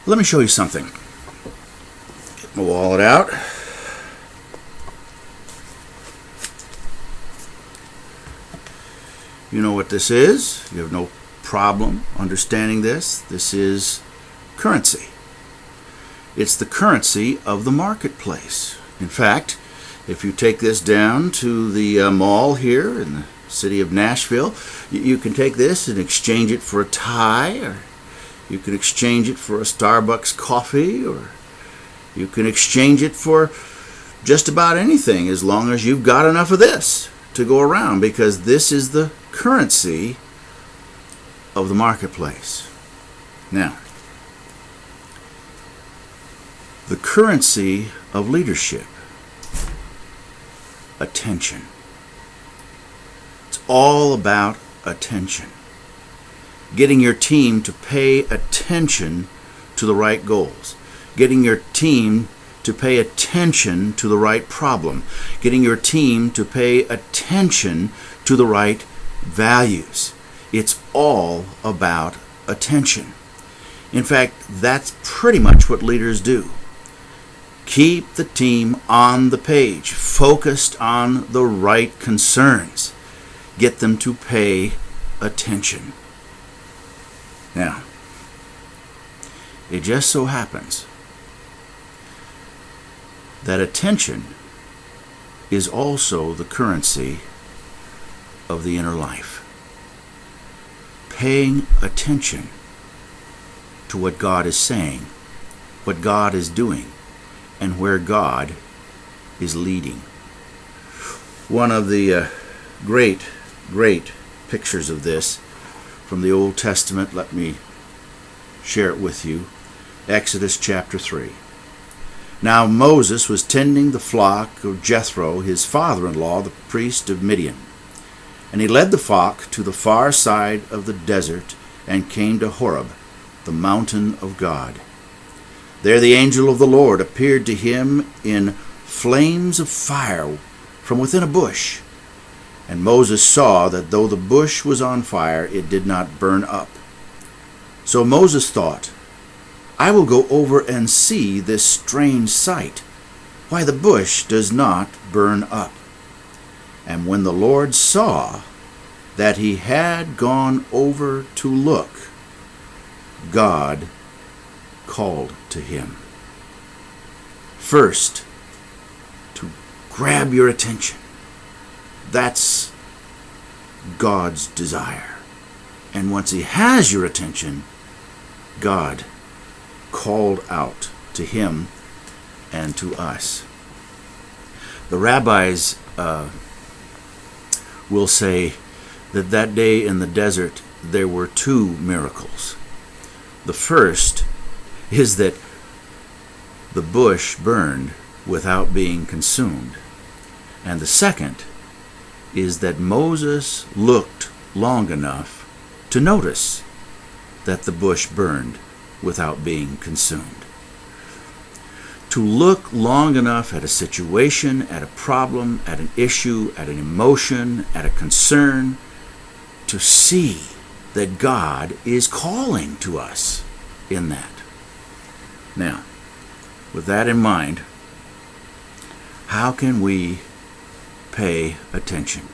Let me show you something. Get my wallet out. You know what this is. You have no problem understanding this. This is currency. It's the currency of the marketplace. In fact, if you take this down to the MOL here in the city of Nashville, you can take this and exchange it for a tie, or you can exchange it for a Starbucks coffee, or you can exchange it for just about anything as long as you've got enough of this to go around, because this is the currency of the marketplace. Now, the currency of leadership, attention. It's all about attention. Getting your team to pay attention to the right goals. Getting your team to pay attention to the right problem. Getting your team to pay attention to the right values. It's all about attention. In fact, that's pretty much what leaders do. Keep the team on the page, focused on the right concerns. Get them to pay attention. Now, it just so happens that attention is also the currency of the inner life. Paying attention to what God is saying, what God is doing, and where God is leading. One of the great pictures of this from the Old Testament, let me share it with you. Exodus chapter 3. Now Moses was tending the flock of Jethro, his father-in-law, the priest of Midian. And he led the flock to the far side of the desert and came to Horeb, the mountain of God. There the angel of the Lord appeared to him in flames of fire from within a bush. And Moses saw that though the bush was on fire, it did not burn up. So Moses thought, I will go over and see this strange sight, why the bush does not burn up. And when the Lord saw that he had gone over to look, God called to him. First, to grab your attention. That's God's desire. And once he has your attention, God called out to him and to us. The rabbis will say that that day in the desert there were two miracles. The first is that the bush burned without being consumed. And the second is that Moses looked long enough to notice that the bush burned without being consumed. To look long enough at a situation, at a problem, at an issue, at an emotion, at a concern, to see that God is calling to us in that. Now, with that in mind, how can we pay attention?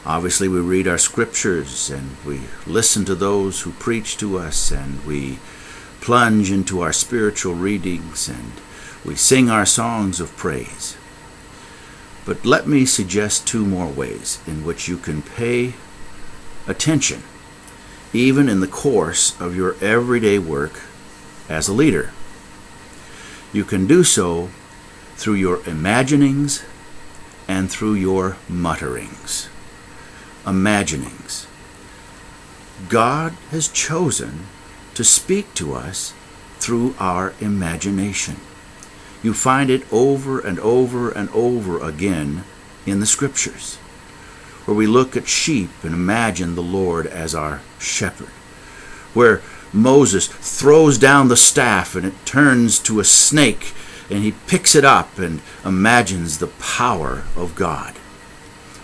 Obviously, we read our scriptures and we listen to those who preach to us, and we plunge into our spiritual readings and we sing our songs of praise. But let me suggest two more ways in which you can pay attention, even in the course of your everyday work as a leader. You can do so through your imaginings and through your mutterings. Imaginings. God has chosen to speak to us through our imagination. You find it over and over and over again in the scriptures, where we look at sheep and imagine the Lord as our shepherd, where Moses throws down the staff and it turns to a snake, and he picks it up and imagines the power of God,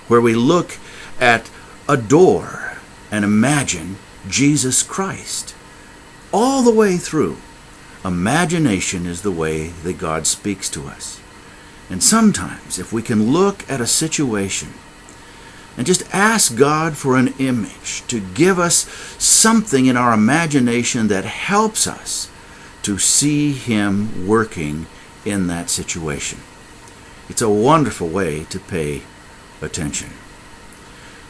where we look at a door and imagine Jesus Christ. All the way through, Imagination is the way that God speaks to us. And sometimes, if we can look at a situation and just ask God for an image to give us something in our imagination that helps us to see Him working in that situation. It's a wonderful way to pay attention.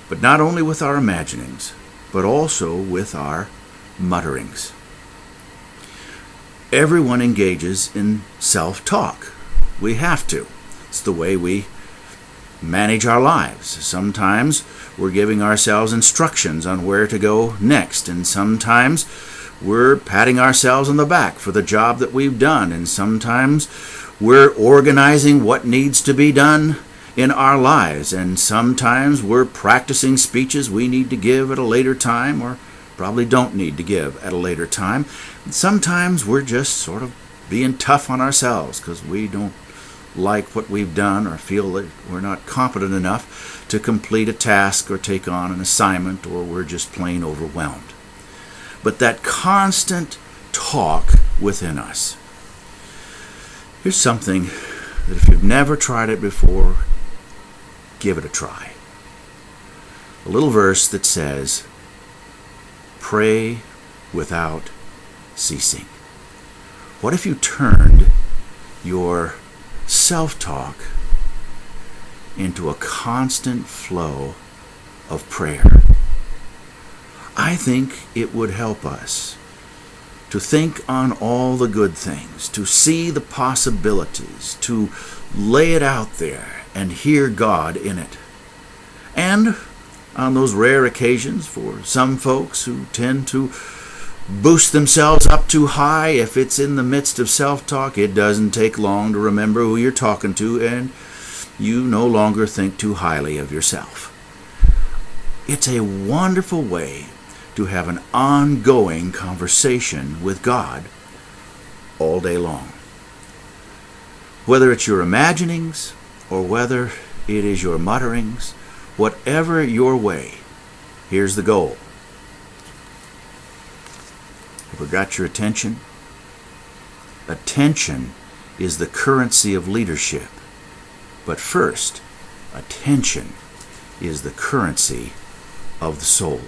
But not only with our imaginings, but also with our mutterings. Everyone engages in self-talk. We have to. It's the way we manage our lives. Sometimes we're giving ourselves instructions on where to go next, and sometimes we're patting ourselves on the back for the job that we've done, and sometimes we're organizing what needs to be done in our lives, and sometimes we're practicing speeches we need to give at a later time or probably don't need to give at a later time. And sometimes we're just sort of being tough on ourselves because we don't like what we've done or feel that we're not competent enough to complete a task or take on an assignment, or we're just plain overwhelmed. But that constant talk within us. Here's something that if you've never tried it before, give it a try. A little verse that says, "Pray without ceasing." What if you turned your self-talk into a constant flow of prayer? I think it would help us to think on all the good things, to see the possibilities, to lay it out there and hear God in it. And on those rare occasions, for some folks who tend to boost themselves up too high, if it's in the midst of self-talk, it doesn't take long to remember who you're talking to, and you no longer think too highly of yourself. It's a wonderful way to have an ongoing conversation with God all day long. Whether it's your imaginings or whether it is your mutterings, whatever your way, here's the goal. Have we got your attention? Attention is the currency of leadership. But first, attention is the currency of the soul.